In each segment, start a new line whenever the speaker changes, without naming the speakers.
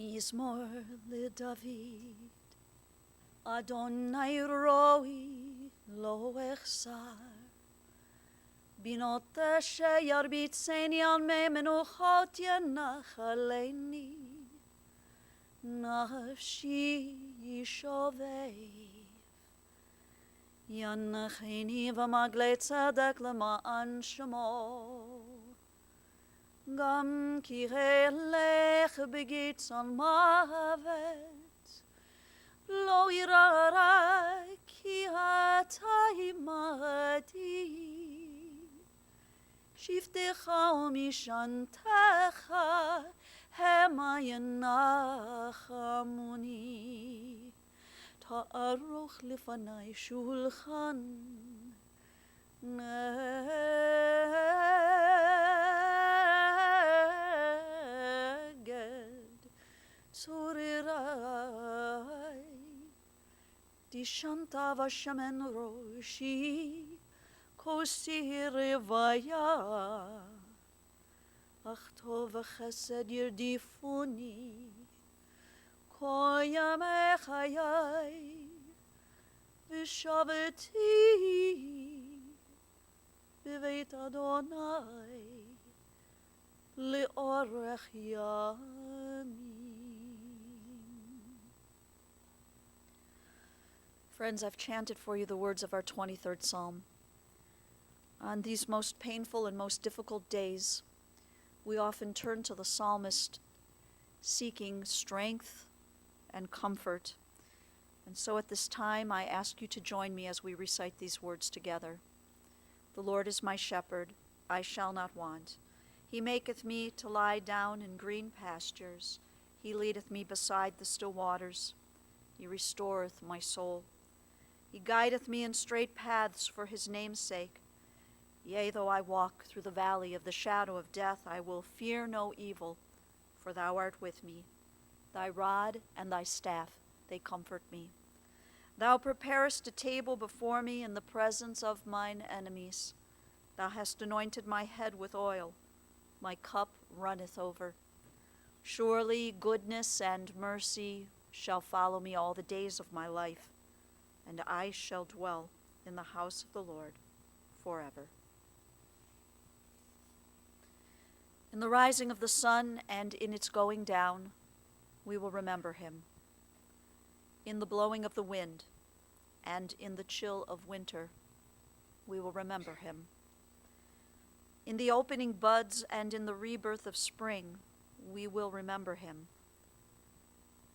מזמור לדוד. אדוני רואי לא אחסר, בינות אשר ירביצני על מי מנוחות ינחלני, נפשי שובב, ינחני במעגלי צדק למען שמו. גם כי אלך בגצון מוות, לא ירא רע, כי אתה עמדי. שבטך ומשענתך המה ינחמוני. תערוך לפני שולחן צורריי. דשנת ושמן ראשי, כוסי רוויה, אך טוב וחסד ירדיפוני כל ימי חיי, ושבתי בבית אדוני לאורך ימים. Friends, I've chanted for you the words of our 23rd Psalm. On these most painful and most difficult days, we often turn to the psalmist seeking strength and comfort. And so at this time, I ask you to join me as we recite these words together. The Lord is my shepherd, I shall not want. He maketh me to lie down in green pastures. He leadeth me beside the still waters. He restoreth my soul. He guideth me in straight paths for his name's sake. Yea, though I walk through the valley of the shadow of death, I will fear no evil, for thou art with me. Thy rod and thy staff, they comfort me. Thou preparest a table before me in the presence of mine enemies. Thou hast anointed my head with oil. My cup runneth over. Surely goodness and mercy shall follow me all the days of my life, and I shall dwell in the house of the Lord forever. In the rising of the sun and in its going down, we will remember him. In the blowing of the wind and in the chill of winter, we will remember him. In the opening buds and in the rebirth of spring, we will remember him.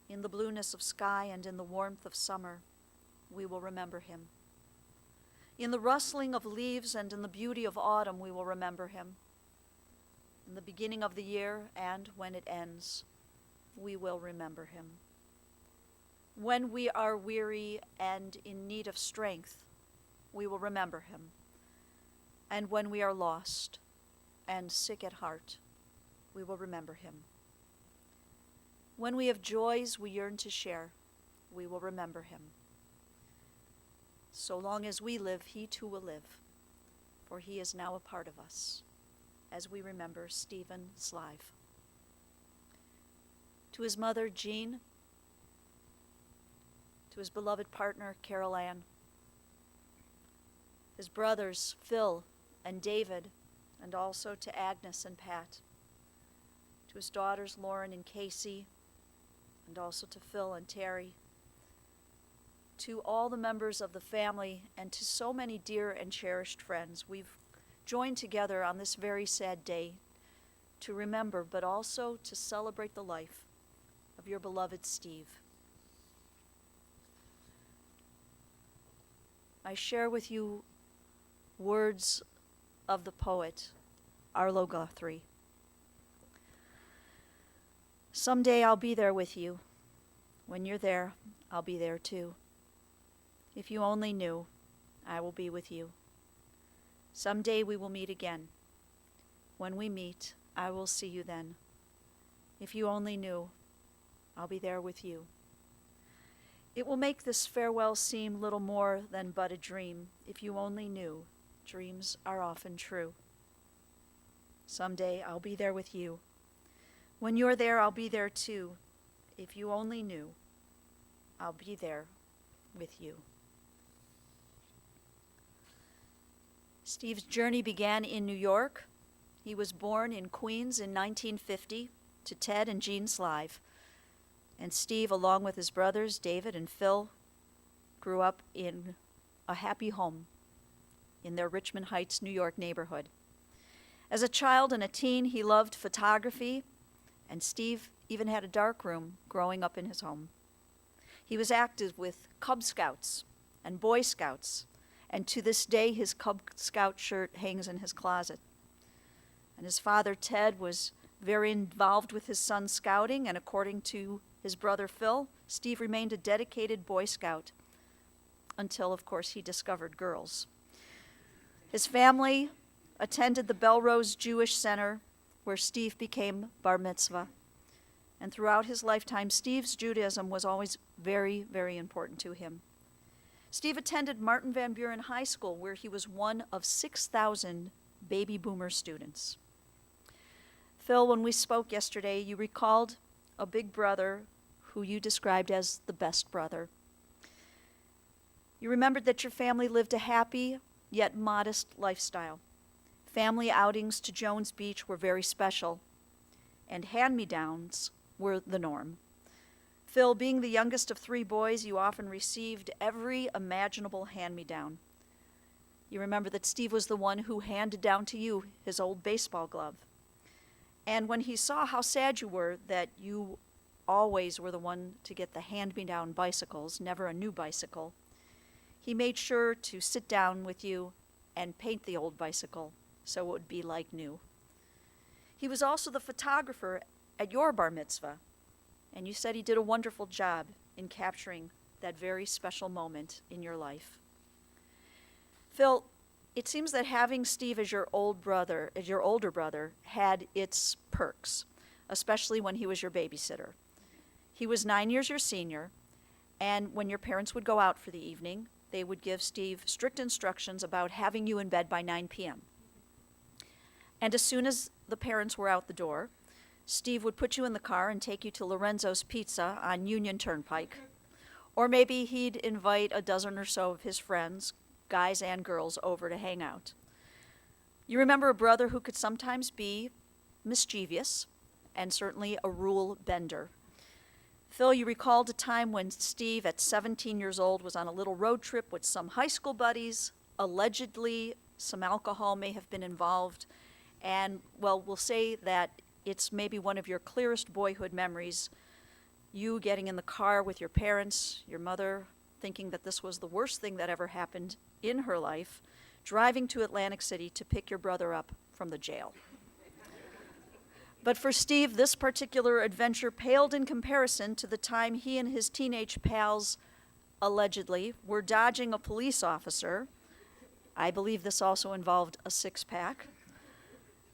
In the blueness of sky and in the warmth of summer, we will remember him. In the rustling of leaves and in the beauty of autumn, we will remember him. In the beginning of the year and when it ends, we will remember him. When we are weary and in need of strength, we will remember him. And when we are lost and sick at heart, we will remember him. When we have joys we yearn to share, we will remember him. So long as we live, he too will live, for he is now a part of us, as we remember Stephen Slive. To his mother, Jean, to his beloved partner, Carol Ann, his brothers, Phil and David, and also to Agnes and Pat, to his daughters, Lauren and Casey, and also to Phil and Terry, to all the members of the family, and to so many dear and cherished friends. We've joined together on this very sad day to remember, but also to celebrate the life of your beloved Steve. I share with you words of the poet Arlo Guthrie. Someday I'll be there with you. When you're there, I'll be there too. If you only knew, I will be with you. Someday we will meet again. When we meet, I will see you then. If you only knew, I'll be there with you. It will make this farewell seem little more than but a dream. If you only knew, dreams are often true. Someday I'll be there with you. When you're there, I'll be there too. if you only knew, I'll be there with you. Steve's journey began in New York. He was born in Queens in 1950 to Ted and Jean Slive. And Steve, along with his brothers, David and Phil, grew up in a happy home in their Richmond Heights, New York neighborhood. As a child and a teen, he loved photography, and Steve even had a darkroom growing up in his home. He was active with Cub Scouts and Boy Scouts, and to this day his Cub Scout shirt hangs in his closet. And his father, Ted, was very involved with his son's scouting, and according to his brother Phil, Steve remained a dedicated Boy Scout until, of course, he discovered girls. His family attended the Belrose Jewish Center, where Steve became bar mitzvah. And throughout his lifetime, Steve's Judaism was always very, very important to him. Steve attended Martin Van Buren High School, where he was one of 6,000 baby boomer students. Phil, when we spoke yesterday, you recalled a big brother who you described as the best brother. You remembered that your family lived a happy yet modest lifestyle. Family outings to Jones Beach were very special, and hand-me-downs were the norm. Phil, being the youngest of 3 boys, you often received every imaginable hand-me-down. You remember that Steve was the one who handed down to you his old baseball glove. And when he saw how sad you were that you always were the one to get the hand-me-down bicycles, never a new bicycle, he made sure to sit down with you and paint the old bicycle so it would be like new. He was also the photographer at your bar mitzvah, and you said he did a wonderful job in capturing that very special moment in your life. Phil, it seems that having Steve as your older brother, had its perks, especially when he was your babysitter. He was 9 years your senior, and when your parents would go out for the evening, they would give Steve strict instructions about having you in bed by 9 p.m. And as soon as the parents were out the door, Steve would put you in the car and take you to Lorenzo's Pizza on Union Turnpike. Or maybe he'd invite a dozen or so of his friends, guys and girls, over to hang out. You remember a brother who could sometimes be mischievous and certainly a rule bender. Phil, you recalled a time when Steve, at 17 years old, was on a little road trip with some high school buddies. Allegedly, some alcohol may have been involved. And, well, we'll say that it's maybe one of your clearest boyhood memories, you getting in the car with your parents, your mother thinking that this was the worst thing that ever happened in her life, driving to Atlantic City to pick your brother up from the jail. But for Steve, this particular adventure paled in comparison to the time he and his teenage pals, allegedly, were dodging a police officer. I believe this also involved a six-pack.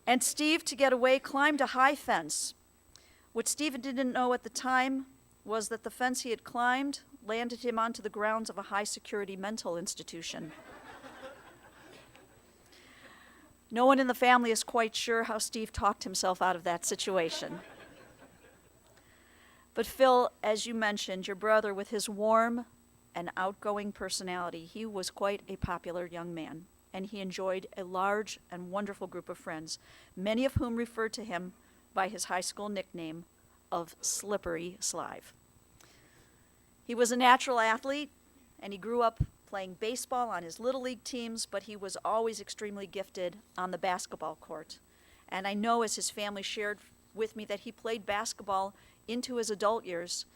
And Steve, to get away, climbed a high fence. What Steve didn't know at the time was that the fence he had climbed landed him onto the grounds of a high-security mental institution. No one in the family is quite sure how Steve talked himself out of that situation. But Phil, as you mentioned, your brother, with his warm and outgoing personality, he was quite a popular young man, and he enjoyed a large and wonderful group of friends, many of whom referred to him by his high school nickname of Slippery Slive. He was a natural athlete, and he grew up playing baseball on his little league teams, but he was always extremely gifted on the basketball court. And I know, as his family shared with me, that he played basketball into his adult years.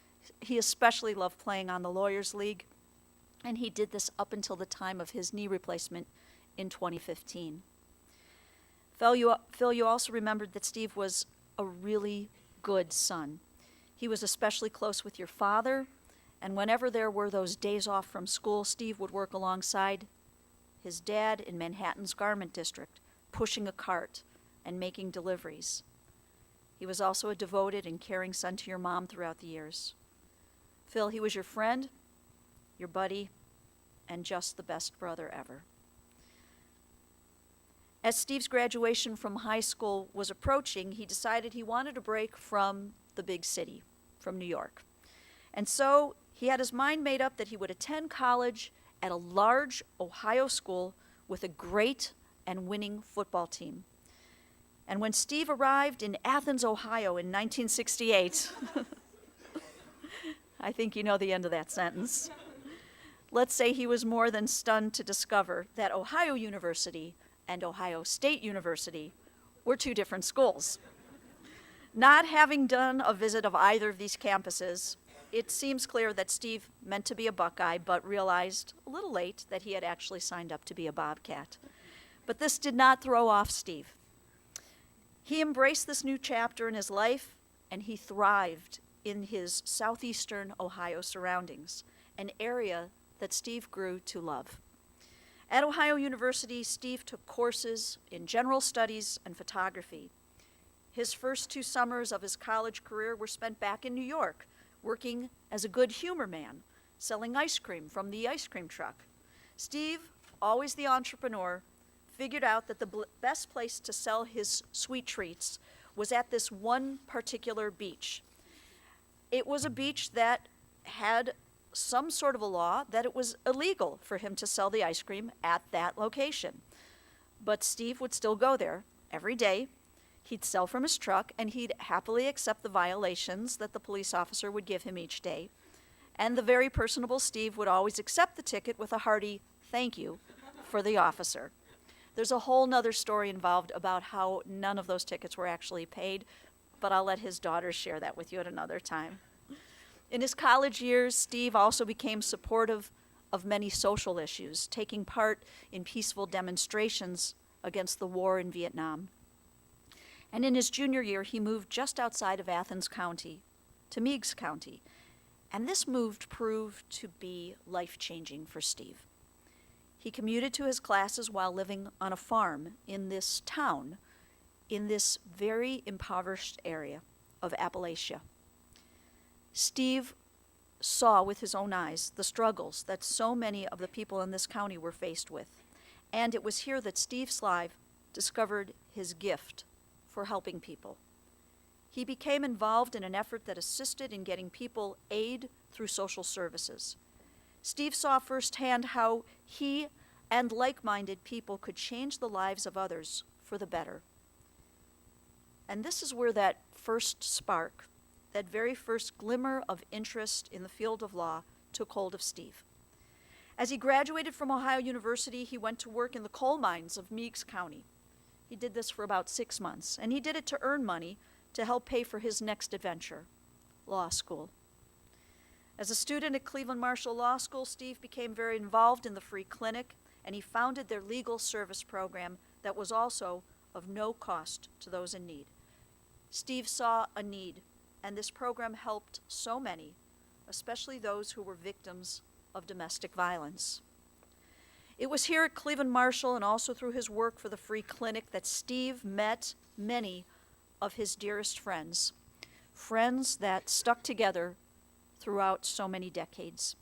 He especially loved playing on the Lawyers League, and he did this up until the time of his knee replacement in 2015. Phil, you also remembered that Steve was a really good son. He was especially close with your father, and whenever there were those days off from school, Steve would work alongside his dad in Manhattan's garment district, pushing a cart and making deliveries. He was also a devoted and caring son to your mom throughout the years. Phil, he was your friend, your buddy, and just the best brother ever. As Steve's graduation from high school was approaching, he decided he wanted a break from the big city, from New York. And so he had his mind made up that he would attend college at a large Ohio school with a great and winning football team. And when Steve arrived in Athens, Ohio in 1968, I think you know the end of that sentence. Let's say he was more than stunned to discover that Ohio University and Ohio State University were two different schools. Not having done a visit of either of these campuses, it seems clear that Steve meant to be a Buckeye, but realized a little late that he had actually signed up to be a Bobcat. But this did not throw off Steve. He embraced this new chapter in his life, and he thrived in his southeastern Ohio surroundings, an area that Steve grew to love. At Ohio University, Steve took courses in general studies and photography. His first 2 summers of his college career were spent back in New York, working as a good humor man, selling ice cream from the ice cream truck. Steve, always the entrepreneur, figured out that the best place to sell his sweet treats was at this one particular beach. It was a beach that had some sort of a law that it was illegal for him to sell the ice cream at that location. But Steve would still go there every day. He'd sell from his truck, and he'd happily accept the violations that the police officer would give him each day. And the very personable Steve would always accept the ticket with a hearty thank you for the officer. There's a whole nother story involved about how none of those tickets were actually paid, but I'll let his daughters share that with you at another time. In his college years, Steve also became supportive of many social issues, taking part in peaceful demonstrations against the war in Vietnam. And in his junior year, he moved just outside of Athens County to Meigs County. And this move proved to be life-changing for Steve. He commuted to his classes while living on a farm in this town, in this very impoverished area of Appalachia. Steve saw with his own eyes the struggles that so many of the people in this county were faced with. And it was here that Steve Slive discovered his gift for helping people. He became involved in an effort that assisted in getting people aid through social services. Steve saw firsthand how he and like-minded people could change the lives of others for the better. And this is where that first spark, that very first glimmer of interest in the field of law, took hold of Steve. As he graduated from Ohio University, he went to work in the coal mines of Meigs County. He did this for about 6 months, and he did it to earn money to help pay for his next adventure, law school. As a student at Cleveland Marshall Law School, Steve became very involved in the free clinic, and he founded their legal service program that was also of no cost to those in need. Steve saw a need, and this program helped so many, especially those who were victims of domestic violence. It was here at Cleveland Marshall and also through his work for the free clinic that Steve met many of his dearest friends, friends that stuck together throughout so many decades.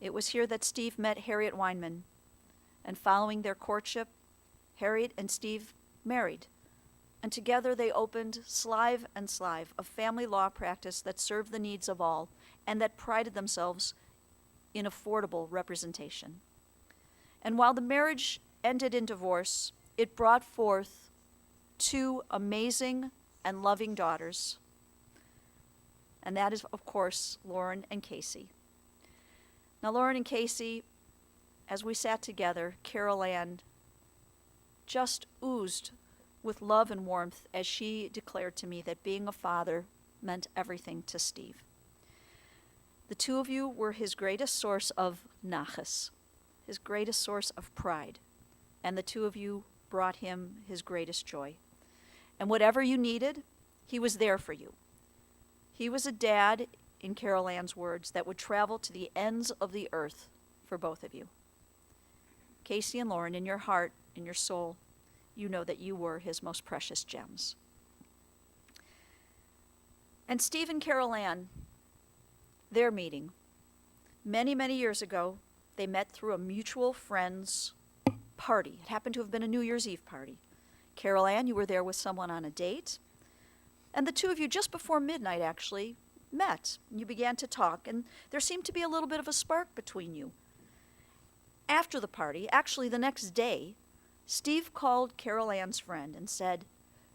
It was here that Steve met Harriet Weinman, and following their courtship, Harriet and Steve married, and together they opened Slive and Slive, a family law practice that served the needs of all and that prided themselves in affordable representation. And while the marriage ended in divorce, it brought forth 2 amazing and loving daughters. And that is, of course, Lauren and Casey. Now, Lauren and Casey, as we sat together, Carol Ann just oozed with love and warmth as she declared to me that being a father meant everything to Steve. The 2 of you were his greatest source of nachas, his greatest source of pride, and the 2 of you brought him his greatest joy. And whatever you needed, he was there for you. He was a dad, in Carol Ann's words, that would travel to the ends of the earth for both of you. Casey and Lauren, in your heart, in your soul, you know that you were his most precious gems. And Steve and Carol Ann, their meeting, many, many years ago, they met through a mutual friend's party. It happened to have been a New Year's Eve party. Carol Ann, you were there with someone on a date. And the 2 of you, just before midnight actually, met. You began to talk, and there seemed to be a little bit of a spark between you. After the party, actually the next day, Steve called Carol Ann's friend and said,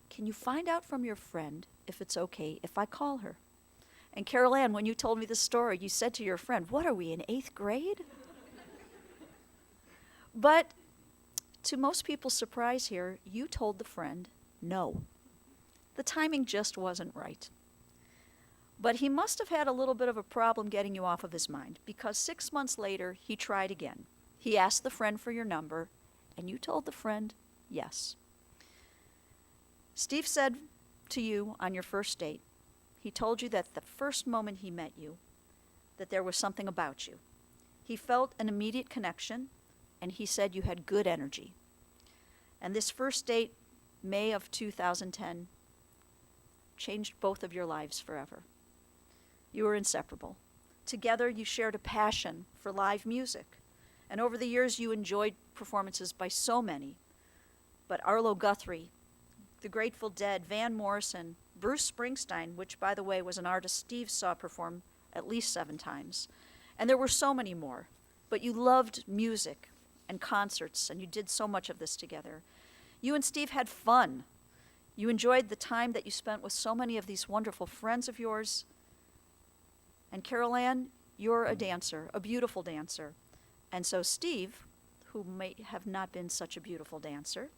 "Can you find out from your friend if it's okay if I call her?" And Carol Ann, when you told me this story, you said to your friend, "What are we, in 8th grade?" But to most people's surprise here, you told the friend no. The timing just wasn't right. But he must have had a little bit of a problem getting you off of his mind, because 6 months later, he tried again. He asked the friend for your number, and you told the friend yes. Steve said to you on your first date, he told you that the first moment he met you, that there was something about you. He felt an immediate connection, and he said you had good energy. And this first date, May of 2010, changed both of your lives forever. You were inseparable. Together, you shared a passion for live music. And over the years, you enjoyed performances by so many. But Arlo Guthrie, the Grateful Dead, Van Morrison, Bruce Springsteen, which, by the way, was an artist Steve saw perform at least 7 times. And there were so many more. But you loved music and concerts, and you did so much of this together. You and Steve had fun. You enjoyed the time that you spent with so many of these wonderful friends of yours. And Carol Ann, you're a dancer, a beautiful dancer. And so Steve, who may have not been such a beautiful dancer,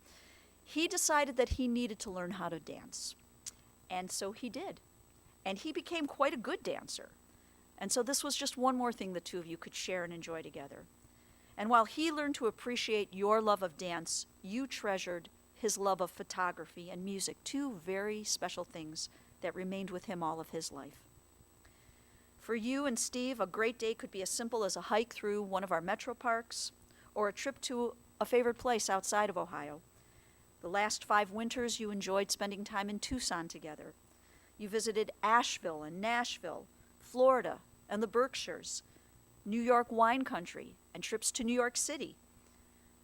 he decided that he needed to learn how to dance. And so he did. And he became quite a good dancer. And so this was just one more thing the two of you could share and enjoy together. And while he learned to appreciate your love of dance, you treasured his love of photography and music, 2 very special things that remained with him all of his life. For you and Steve, a great day could be as simple as a hike through one of our metro parks or a trip to a favorite place outside of Ohio. The last 5 winters, you enjoyed spending time in Tucson together. You visited Asheville and Nashville, Florida, and the Berkshires, New York wine country, and trips to New York City,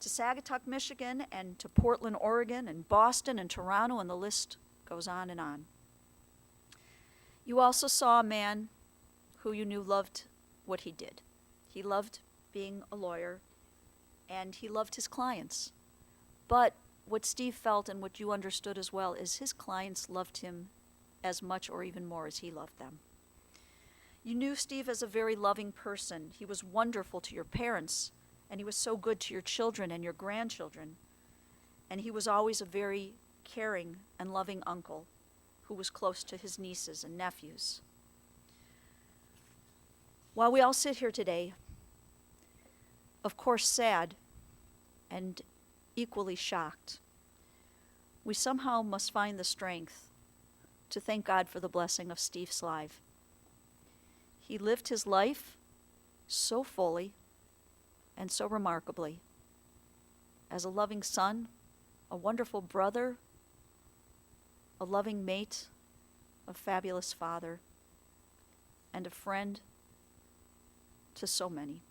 to Sagatuck, Michigan, and to Portland, Oregon, and Boston and Toronto, and the list goes on and on. You also saw a man who you knew loved what he did. He loved being a lawyer, and he loved his clients. But what Steve felt and what you understood as well is his clients loved him as much or even more as he loved them. You knew Steve as a very loving person. He was wonderful to your parents, and he was so good to your children and your grandchildren. And he was always a very caring and loving uncle who was close to his nieces and nephews. While we all sit here today, of course sad and equally shocked, we somehow must find the strength to thank God for the blessing of Steve Slive. He lived his life so fully and so remarkably as a loving son, a wonderful brother, a loving mate, a fabulous father, and a friend to so many.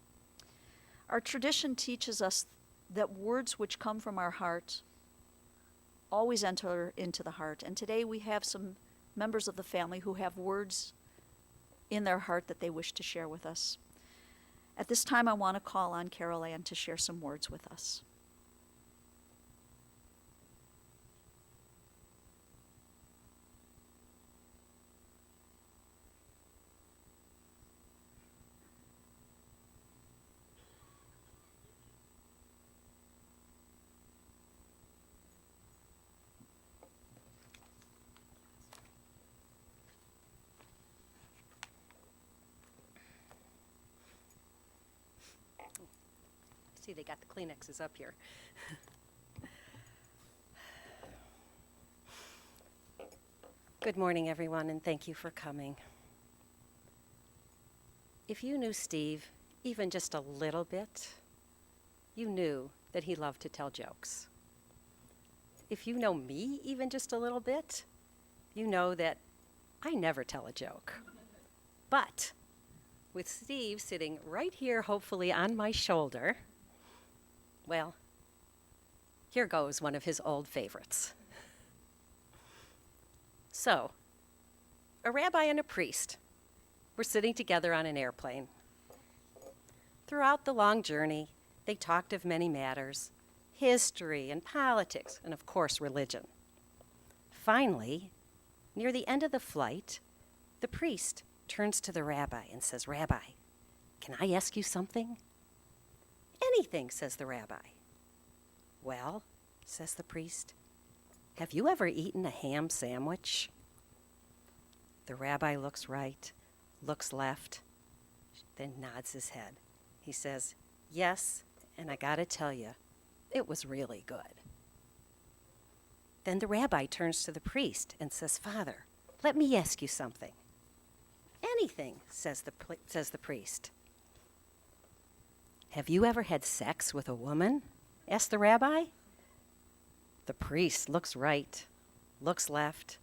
Our tradition teaches us that words which come from our heart always enter into the heart. And today we have some members of the family who have words in their heart that they wish to share with us. At this time, I want to call on Carol Ann to share some words with us.
See, they got the Kleenexes up here. Good morning, everyone, and thank you for coming. If you knew Steve even just a little bit, you knew that he loved to tell jokes. If you know me even just a little bit, you know that I never tell a joke. But with Steve sitting right here, hopefully on my shoulder, well, here goes one of his old favorites. So, a rabbi and a priest were sitting together on an airplane. Throughout the long journey, they talked of many matters, history and politics, and of course, religion. Finally, near the end of the flight, the priest turns to the rabbi and says, "Rabbi, can I ask you something?" "Anything," says the rabbi. "Well," says the priest, "have you ever eaten a ham sandwich?" The rabbi looks right, looks left, then nods his head. He says, "Yes, and I gotta tell you, it was really good." Then the rabbi turns to the priest and says, "Father, let me ask you something." "Anything," says the priest. "Have you ever had sex with a woman?" asked the rabbi. The priest looks right, looks left,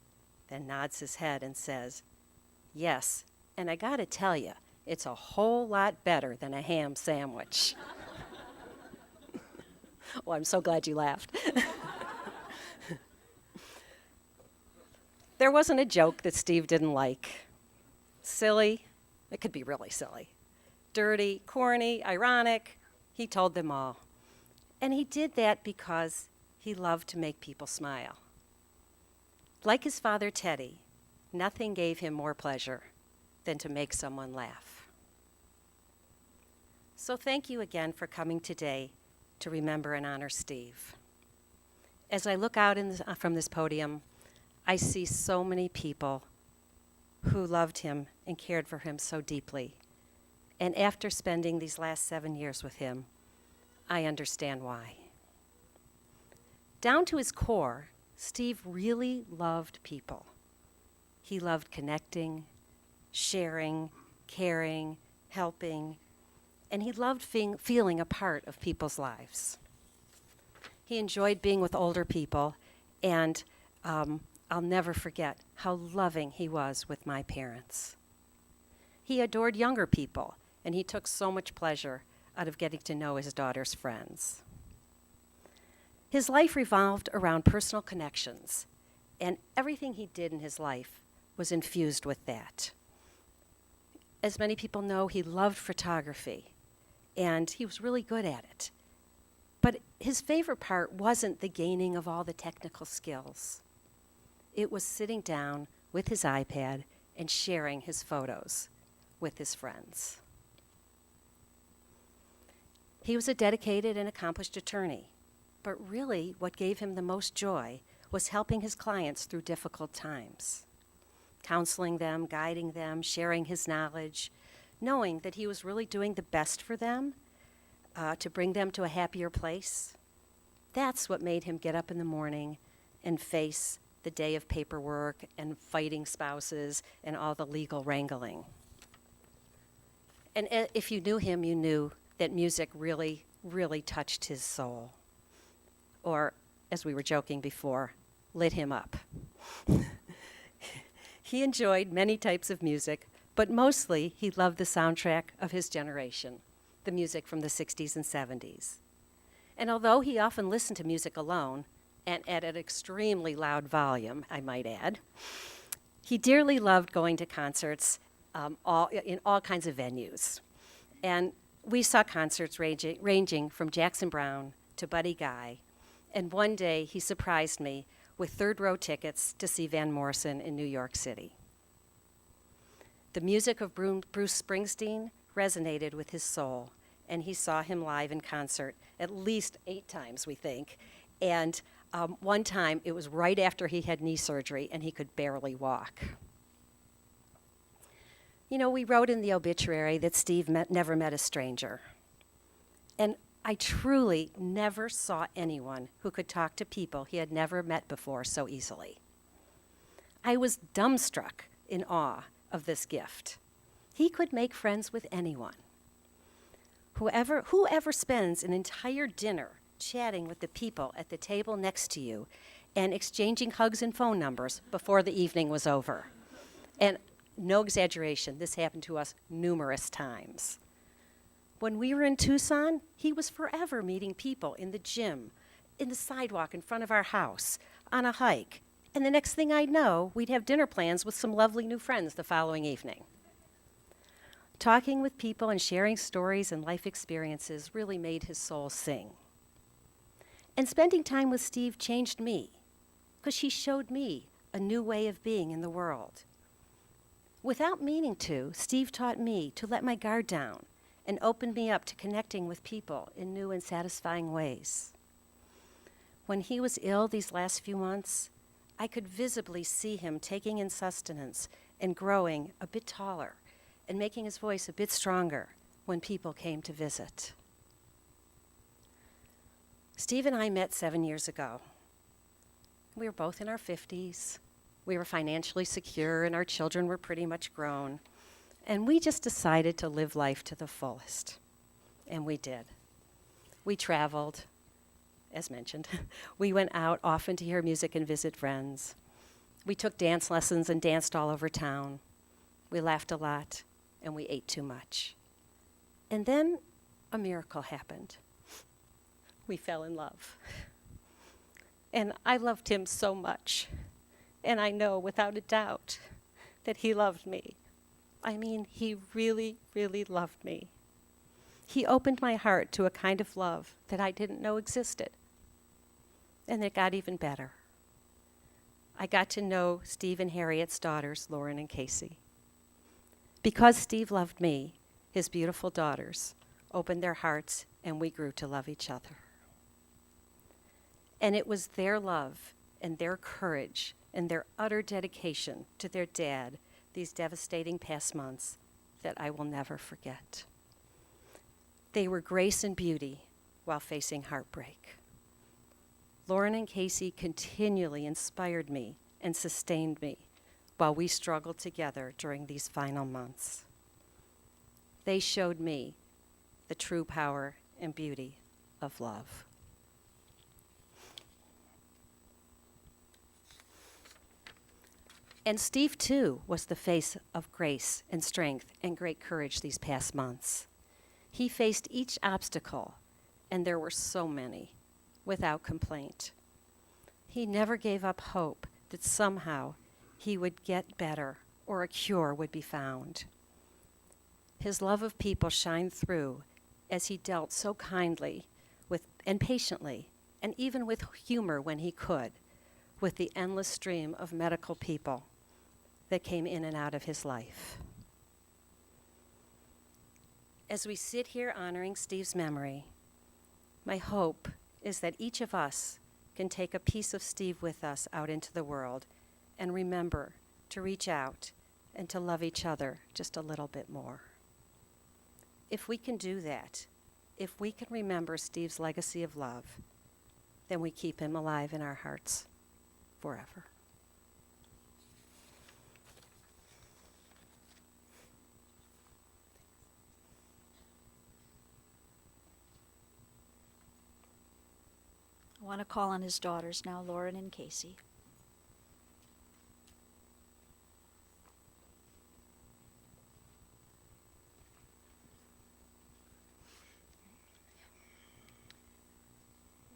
then nods his head and says, "Yes, and I gotta tell you, it's a whole lot better than a ham sandwich." Well, I'm so glad you laughed. There wasn't a joke that Steve didn't like. Silly, it could be really silly. Dirty, corny, ironic, he told them all. And he did that because he loved to make people smile. Like his father, Teddy, nothing gave him more pleasure than to make someone laugh. So thank you again for coming today to remember and honor Steve. As I look out from this podium, I see so many people who loved him and cared for him so deeply. And after spending these last 7 years with him, I understand why. Down to his core, Steve really loved people. He loved connecting, sharing, caring, helping, and he loved feeling a part of people's lives. He enjoyed being with older people, and I'll never forget how loving he was with my parents. He adored younger people, and he took so much pleasure out of getting to know his daughter's friends. His life revolved around personal connections, and everything he did in his life was infused with that. As many people know, he loved photography, and he was really good at it. But his favorite part wasn't the gaining of all the technical skills. It was sitting down with his iPad and sharing his photos with his friends. He was a dedicated and accomplished attorney, but really what gave him the most joy was helping his clients through difficult times, counseling them, guiding them, sharing his knowledge, knowing that he was really doing the best for them to bring them to a happier place. That's what made him get up in the morning and face the day of paperwork and fighting spouses and all the legal wrangling. And if you knew him, you knew that music really, really touched his soul. Or, as we were joking before, lit him up. He enjoyed many types of music, but mostly he loved the soundtrack of his generation, the music from the 60s and 70s. And although he often listened to music alone, and at an extremely loud volume, I might add, he dearly loved going to concerts in all kinds of venues. And we saw concerts ranging from Jackson Browne to Buddy Guy. And one day he surprised me with third-row tickets to see Van Morrison in New York City. The music of Bruce Springsteen resonated with his soul, and he saw him live in concert at least 8 times, we think. And one time, it was right after he had knee surgery, and he could barely walk. You know, we wrote in the obituary that Steve never met a stranger. And I truly never saw anyone who could talk to people he had never met before so easily. I was dumbstruck in awe of this gift. He could make friends with anyone. Whoever spends an entire dinner chatting with the people at the table next to you and exchanging hugs and phone numbers before the evening was over. And no exaggeration, this happened to us numerous times. When we were in Tucson, he was forever meeting people in the gym, in the sidewalk in front of our house, on a hike. And the next thing I'd know, we'd have dinner plans with some lovely new friends the following evening. Talking with people and sharing stories and life experiences really made his soul sing. And spending time with Steve changed me, because he showed me a new way of being in the world. Without meaning to, Steve taught me to let my guard down and opened me up to connecting with people in new and satisfying ways. When he was ill these last few months, I could visibly see him taking in sustenance and growing a bit taller and making his voice a bit stronger when people came to visit. Steve and I met 7 years ago. We were both in our 50s. We were financially secure and our children were pretty much grown. And we just decided to live life to the fullest. And we did. We traveled, as mentioned. We went out often to hear music and visit friends. We took dance lessons and danced all over town. We laughed a lot, and we ate too much. And then a miracle happened. We fell in love. And I loved him so much. And I know without a doubt that he loved me. I mean, he really, really loved me. He opened my heart to a kind of love that I didn't know existed. And it got even better. I got to know Steve and Harriet's daughters, Lauren and Casey. Because Steve loved me, his beautiful daughters opened their hearts and we grew to love each other. And it was their love and their courage and their utter dedication to their dad these devastating past months that I will never forget. They were grace and beauty while facing heartbreak. Lauren and Casey continually inspired me and sustained me while we struggled together during these final months. They showed me the true power and beauty of love. And Steve, too, was the face of grace and strength and great courage these past months. He faced each obstacle, and there were so many, without complaint. He never gave up hope that somehow he would get better or a cure would be found. His love of people shined through as he dealt so kindly with and patiently, and even with humor when he could, with the endless stream of medical people that came in and out of his life. As we sit here honoring Steve's memory, my hope is that each of us can take a piece of Steve with us out into the world and remember to reach out and to love each other just a little bit more. If we can do that, if we can remember Steve's legacy of love, then we keep him alive in our hearts forever.
I want to call on his daughters now, Lauren and Casey.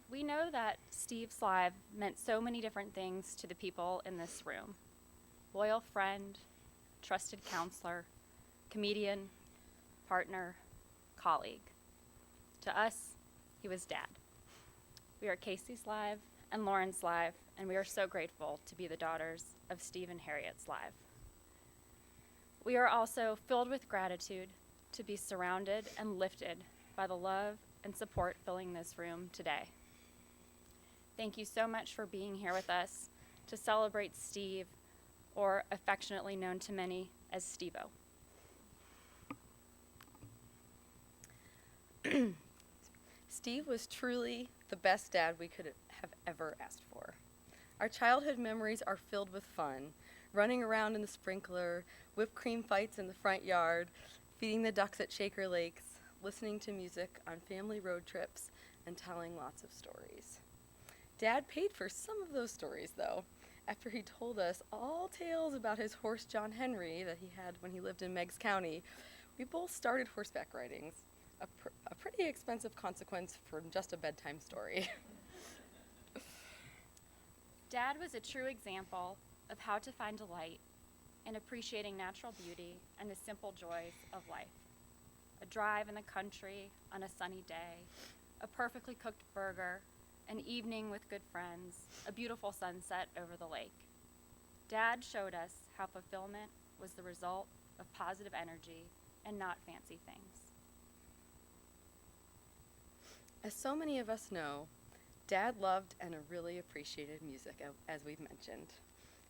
We know that Steve Slive meant so many different things to the people in this room. Loyal friend, trusted counselor, comedian, partner, colleague. To us, he was Dad. We are Casey Slive and Lauren Slive, and we are so grateful to be the daughters of Steve and Harriet Slive. We are also filled with gratitude to be surrounded and lifted by the love and support filling this room today. Thank you so much for being here with us to celebrate Steve, or affectionately known to many as Steve-O.
Steve was truly the best dad we could have ever asked for. Our childhood memories are filled with fun, running around in the sprinkler, whipped cream fights in the front yard, feeding the ducks at Shaker Lakes, listening to music on family road trips, and telling lots of stories. Dad paid for some of those stories, though, after he told us all tales about his horse John Henry that he had when he lived in Meigs County. We both started horseback ridings, a pretty expensive consequence for just a bedtime story.
Dad was a true example of how to find delight and appreciating natural beauty and the simple joys of life. A drive in the country on a sunny day, a perfectly cooked burger, an evening with good friends, a beautiful sunset over the lake. Dad showed us how fulfillment was the result of positive energy and not fancy things.
As so many of us know, Dad loved and really appreciated music, as we've mentioned.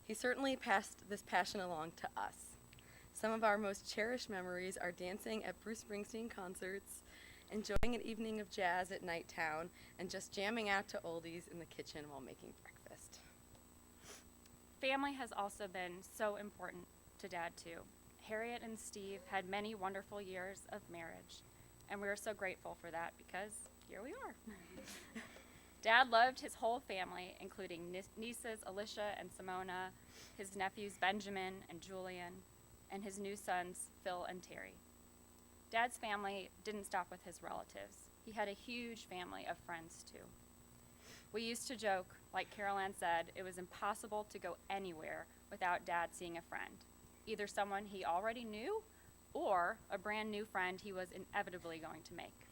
He certainly passed this passion along to us. Some of our most cherished memories are dancing at Bruce Springsteen concerts, enjoying an evening of jazz at Nighttown, and just jamming out to oldies in the kitchen while making breakfast.
Family has also been so important to Dad, too. Harriet and Steve had many wonderful years of marriage, and we are so grateful for that because here we are. Dad loved his whole family, including nieces Alicia and Simona, his nephews Benjamin and Julian, and his new sons Phil and Terry. Dad's family didn't stop with his relatives. He had a huge family of friends, too. We used to joke, like Carol Ann said, it was impossible to go anywhere without Dad seeing a friend, either someone he already knew or a brand new friend he was inevitably going to make.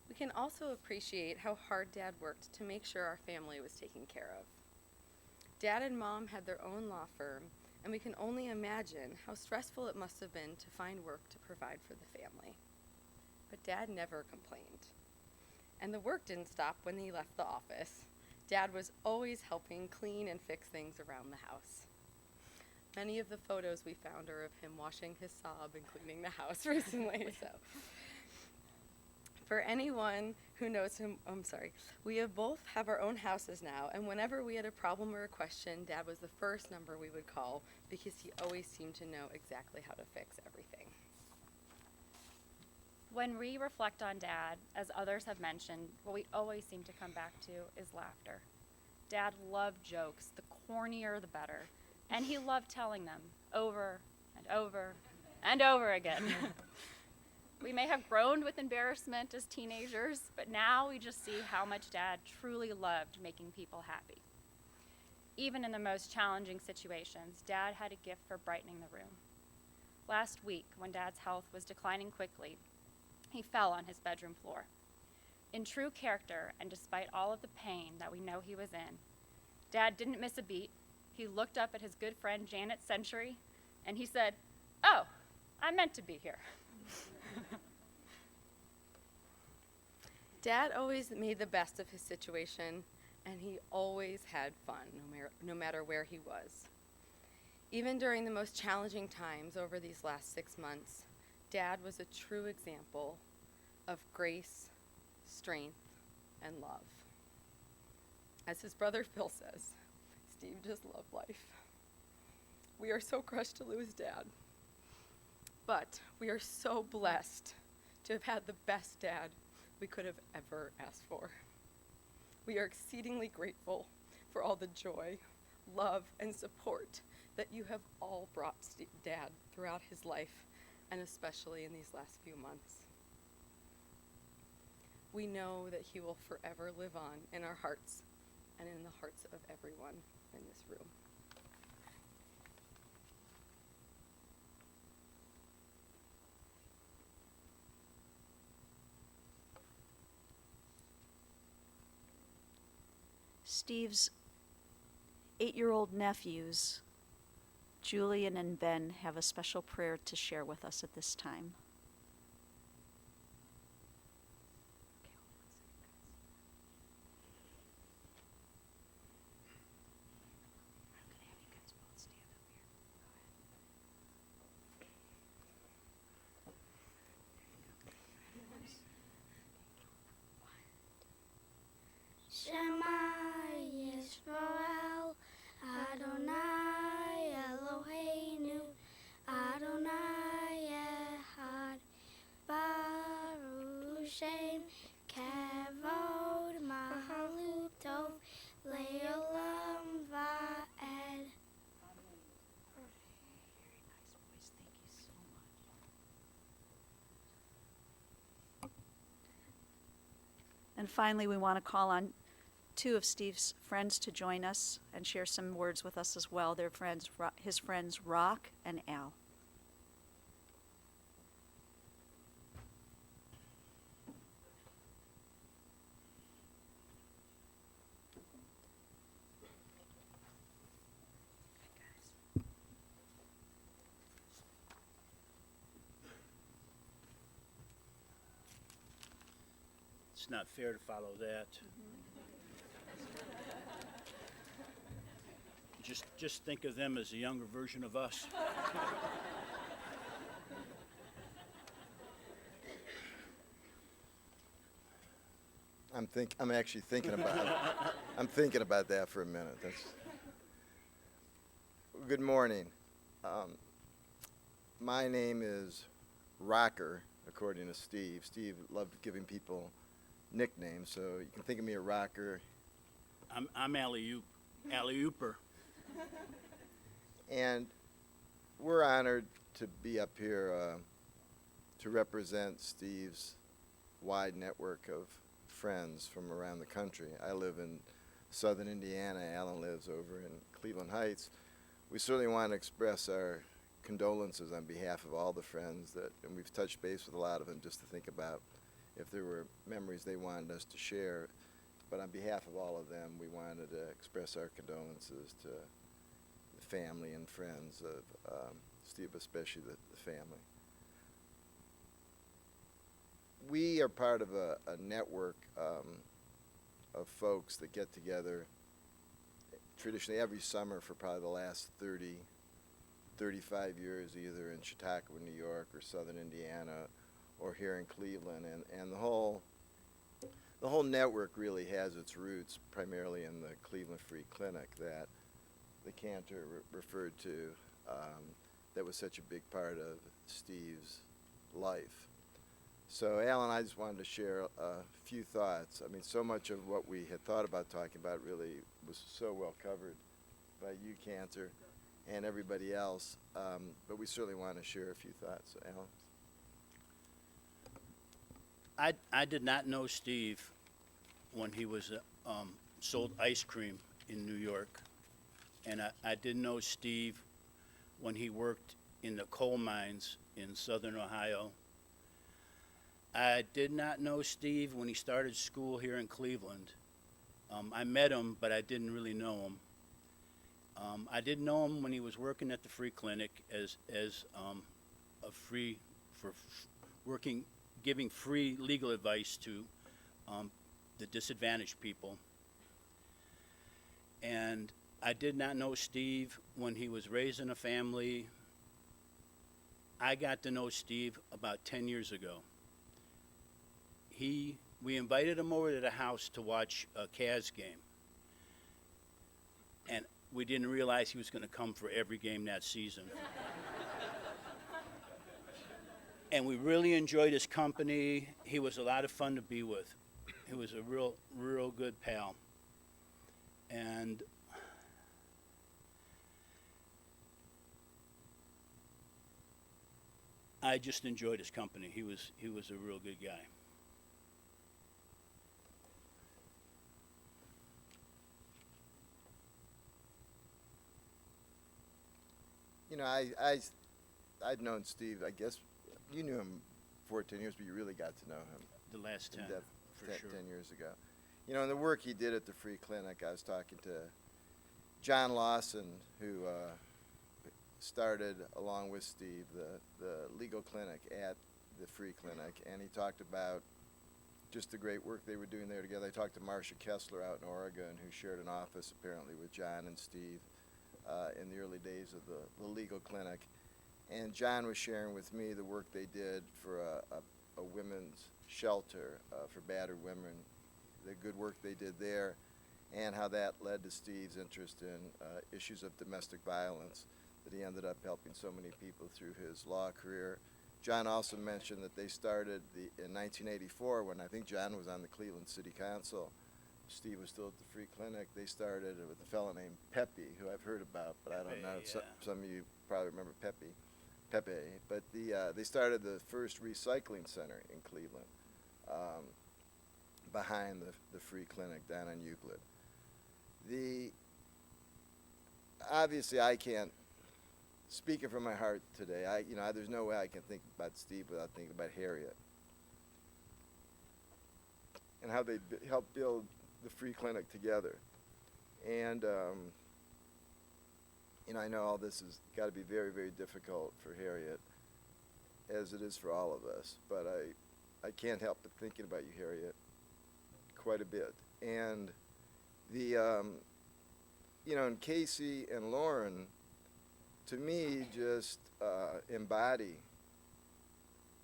We can also appreciate how hard Dad worked to make sure our family was taken care of. Dad and Mom had their own law firm, and we can only imagine how stressful it must have been to find work to provide for the family. But Dad never complained. And the work didn't stop when he left the office. Dad was always helping clean and fix things around the house. Many of the photos we found are of him washing his sob and cleaning the house recently. So, for anyone who knows him, we both have our own houses now, and whenever we had a problem or a question, Dad was the first number we would call because he always seemed to know exactly how to fix everything.
When we reflect on Dad, as others have mentioned, what we always seem to come back to is laughter. Dad loved jokes, the cornier the better, and he loved telling them over and over and over again. We may have groaned with embarrassment as teenagers, but now we just see how much Dad truly loved making people happy. Even in the most challenging situations, Dad had a gift for brightening the room. Last week, when Dad's health was declining quickly, he fell on his bedroom floor. In true character, and despite all of the pain that we know he was in, Dad didn't miss a beat. He looked up at his good friend Janet Century, and he said, "Oh, I meant to be here."
Dad always made the best of his situation, and he always had fun, no matter where he was. Even during the most challenging times over these last 6 months, Dad was a true example of grace, strength, and love. As his brother Phil says, Steve just loved life. We are so crushed to lose Dad, but we are so blessed to have had the best dad we could have ever asked for. We are exceedingly grateful for all the joy, love, and support that you have all brought Dad throughout his life, and especially in these last few months. We know that he will forever live on in our hearts and in the hearts of everyone in this room.
Steve's 8-year-old nephews, Julian and Ben, have a special prayer to share with us at this time.
Shema Yisrael, Adonai Eloheinu, Adonai Echad, Baruch Shem, Kavod, Mahaluk Tov, Le'olam Va'ed.
And finally, we want to call on two of Steve's friends to join us and share some words with us as well. Their friends, his friends Rock and Al.
It's not fair to follow that. Just think of them as a younger version of us.
I'm actually thinking about it. I'm thinking about that for a minute. Good morning. My name is Rocker, according to Steve. Steve loved giving people nicknames, so you can think of me a rocker.
I'm alley-ooper.
And we're honored to be up here to represent Steve's wide network of friends from around the country. I live in southern Indiana. Alan lives over in Cleveland Heights. We certainly want to express our condolences on behalf of all the friends and we've touched base with a lot of them just to think about if there were memories they wanted us to share. But on behalf of all of them, we wanted to express our condolences to the family and friends of Steve, especially the family. We are part of a network of folks that get together traditionally every summer for probably the last 35 years, either in Chautauqua, New York, or southern Indiana, or here in Cleveland. And the whole network really has its roots primarily in the Cleveland Free Clinic that the cantor referred to, that was such a big part of Steve's life. So Alan, I just wanted to share a few thoughts. I mean, so much of what we had thought about talking about really was so well covered by you, Cantor, and everybody else, but we certainly want to share a few thoughts. So, Alan?
I did not know Steve when he was sold ice cream in New York, and I didn't know Steve when he worked in the coal mines in southern Ohio. I did not know Steve when he started school here in Cleveland. I met him, but I didn't really know him. I didn't know him when he was working at the free clinic as a free for working, giving free legal advice to the disadvantaged people. And I did not know Steve when he was raising a family. I got to know Steve about 10 years ago. We invited him over to the house to watch a Cavs game. And we didn't realize he was going to come for every game that season. And we really enjoyed his company. He was a lot of fun to be with. He was a real good pal. And I just enjoyed his company. He was a real good guy.
You know, I'd known Steve, I guess, you knew him for 10 years, but you really got to know him
The last 10,
in depth
for
10
sure.
years ago. You know, in the work he did at the Free Clinic, I was talking to John Lawson, who started, along with Steve, the legal clinic at the Free Clinic, and he talked about just the great work they were doing there together. I talked to Marcia Kessler out in Oregon, who shared an office apparently with John and Steve in the early days of the legal clinic. And John was sharing with me the work they did for a women's shelter for battered women, the good work they did there, and how that led to Steve's interest in issues of domestic violence, that he ended up helping so many people through his law career. John also mentioned that they started in 1984, when I think John was on the Cleveland City Council. Steve was still at the Free Clinic. They started with a fellow named Pepe, who I've heard about, but I don't know.
Yeah.
Some of you probably remember Pepe. But they started the first recycling center in Cleveland behind the free clinic down on Euclid. Obviously, I can't, speaking from my heart today, there's no way I can think about Steve without thinking about Harriet and how they helped build the free clinic together. And, I know all this has got to be very, very difficult for Harriet, as it is for all of us. But I can't help but thinking about you, Harriet, quite a bit. And and Casey and Lauren, to me, just embody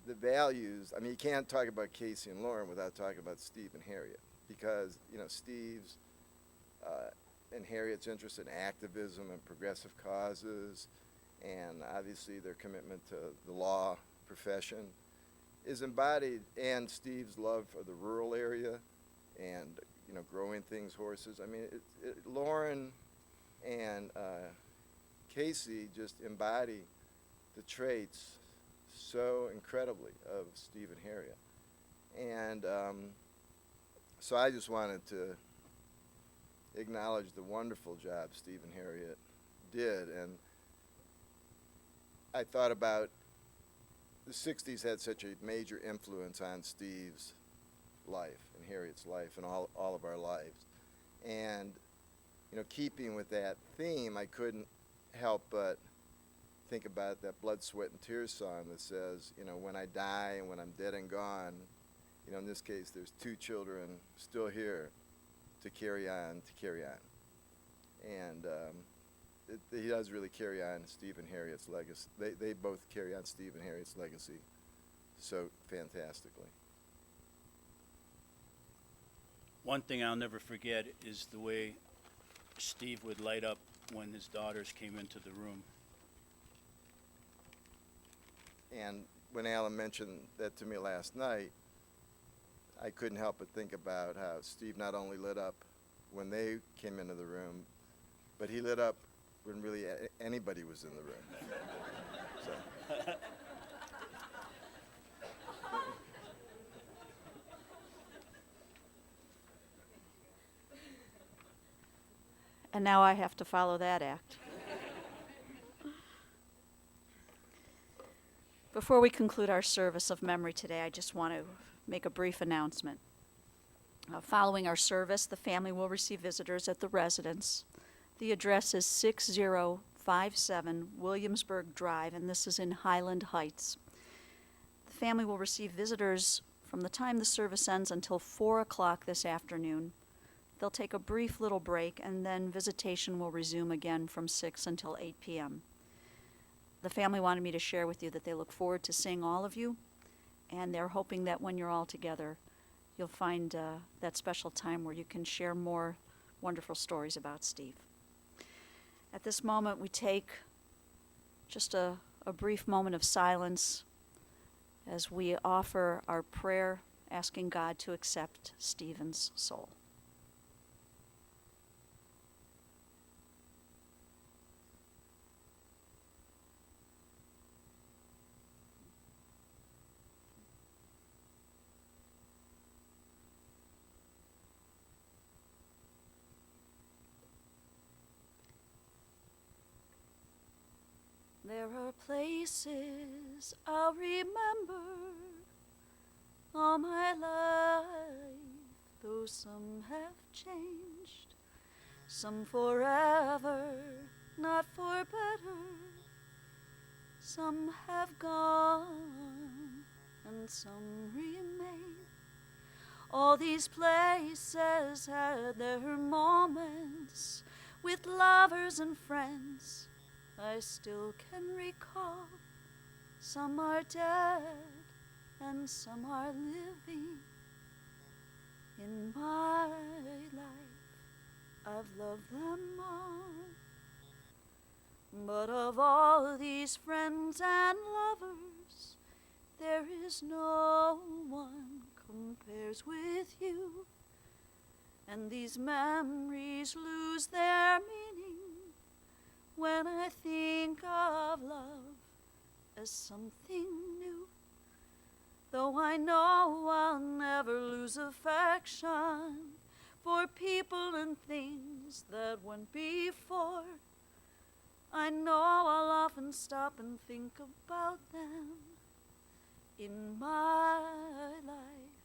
the values. I mean, you can't talk about Casey and Lauren without talking about Steve and Harriet, because, Steve's and Harriet's interest in activism and progressive causes, and obviously their commitment to the law profession is embodied, and Steve's love for the rural area and, growing things, horses. I mean, Lauren and Casey just embody the traits so incredibly of Steve and Harriet. And so I just wanted to acknowledge the wonderful job Steve and Harriet did. And I thought about the 60s had such a major influence on Steve's life and Harriet's life and all of our lives. And, keeping with that theme, I couldn't help but think about that Blood, Sweat, and Tears song that says, when I die and when I'm dead and gone, in this case, there's 2 children still here to carry on. And he does really carry on Steve and Harriet's legacy. They both carry on Steve and Harriet's legacy so fantastically.
One thing I'll never forget is the way Steve would light up when his daughters came into the room.
And when Alan mentioned that to me last night, I couldn't help but think about how Steve not only lit up when they came into the room, but he lit up when really anybody was in the room. So.
And now I have to follow that act. Before we conclude our service of memory today, I just want to make a brief announcement. Following our service, the family will receive visitors at the residence. The address is 6057 Williamsburg Drive, and this is in Highland Heights. The family will receive visitors from the time the service ends until 4 o'clock this afternoon. They'll take a brief little break, and then visitation will resume again from 6 until 8 p.m. The family wanted me to share with you that they look forward to seeing all of you, and they're hoping that when you're all together, you'll find that special time where you can share more wonderful stories about Steve. At this moment, we take just a brief moment of silence as we offer our prayer, asking God to accept Stephen's soul. There are places I'll remember all my life, though some have changed, some forever, not for better. Some have gone and some remain. All these places had their moments with lovers and friends I still can recall. Some are dead and some are living. In my life, I've loved them all. But of all these friends and lovers, there is no one compares with you. And these memories lose their meaning when I think of love as something new. Though I know I'll never lose lose affection for people and things that went before. I know I'll often stop and think about them. In my life,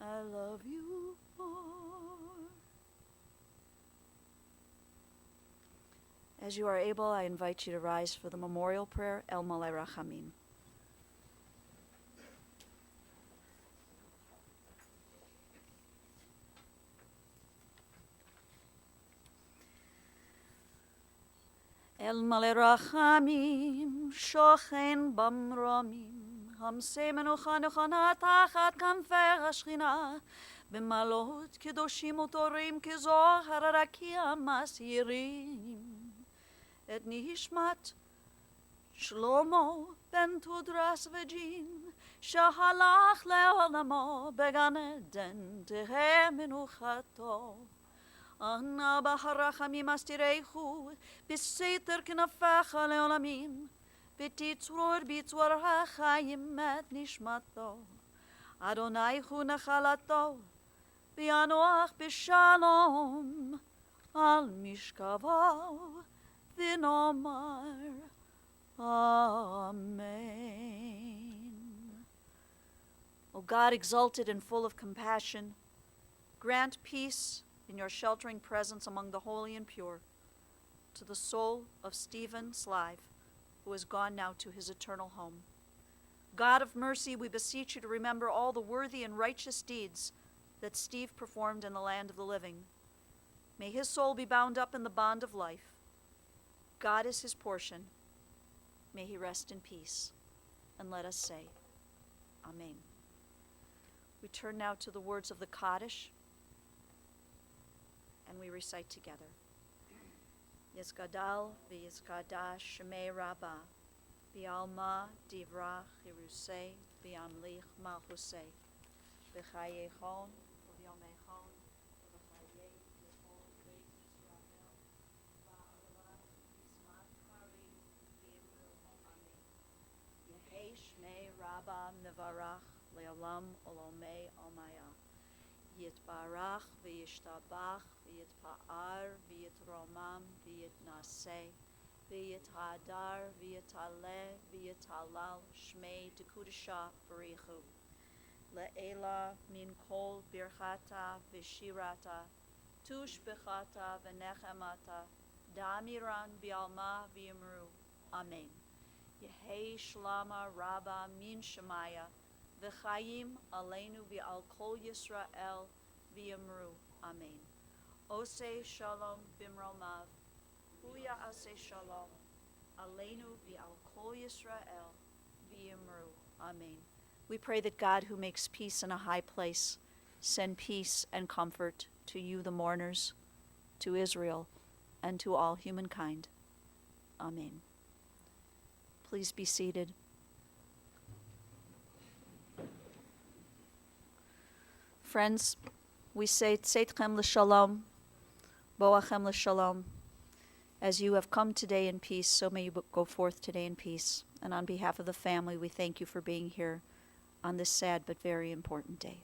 I love you more. As you are able, I invite you to rise for the memorial prayer, El Malei Rachamim. El Malei Rachamim, shochen במרומים, המסי מנוחה נכונה תחת כנפי השכינה, במעלות קדושים וטהורים כזוהר הרקיע מסעירים. את נשמת שלמה בן תודרס וג'ין, שהלך לעולמו בגן עדן, תהא מנוחתו. אנא ברחמים אסתירהו, בסתר כנפיך לעולמים, ותצרור בצרור החיים את נשמתו. אדוני הוא נחלתו, וינוח בשלום על משכבו, ונאמר Amen. O God, exalted and full of compassion, grant peace in your sheltering presence among the holy and pure, to the soul of Stephen Slive, who has gone now to his eternal home. God of mercy, we beseech you to remember all the worthy and righteous deeds that Steve performed in the land of the living. May his soul be bound up in the bond of life. God is his portion. May he rest in peace. And let us say, Amen. We turn now to the words of the Kaddish, and we recite together. Yizgadal v'yizgadash shemei Rabbah, v'alma divrach Yerusei, v'amlich malchusei, v'chayechon v'yomechon, v'chayei v'chol beit Yisrael, v'alav yismat karim v'yimru amen. Yehei shmei Rabbah nevarach le'olam olomei omaya. Yitbarach v'yishtabach v'yitpa'ar v'yitromam v'yitnaseh v'yithadar v'yitaleh v'yitalal shmei tekudasha b'richu le'ela min kol birchata v'shirata tushbechata v'nechemata damiran v'alma v'yimru amen. Yehei shlama rabba min shemaya v'chayim aleinu v'al kol Yisrael v'yamru. Amen. Osei shalom bimromav, huya asei shalom, aleinu v'al kol Yisrael v'yamru. Amen. We pray that God, who makes peace in a high place, send peace and comfort to you, the mourners, to Israel, and to all humankind. Amen. Please be seated. Friends, we say Tseitchem l'shalom, Boachem l'shalom. As you have come today in peace, so may you go forth today in peace. And on behalf of the family, we thank you for being here on this sad but very important day.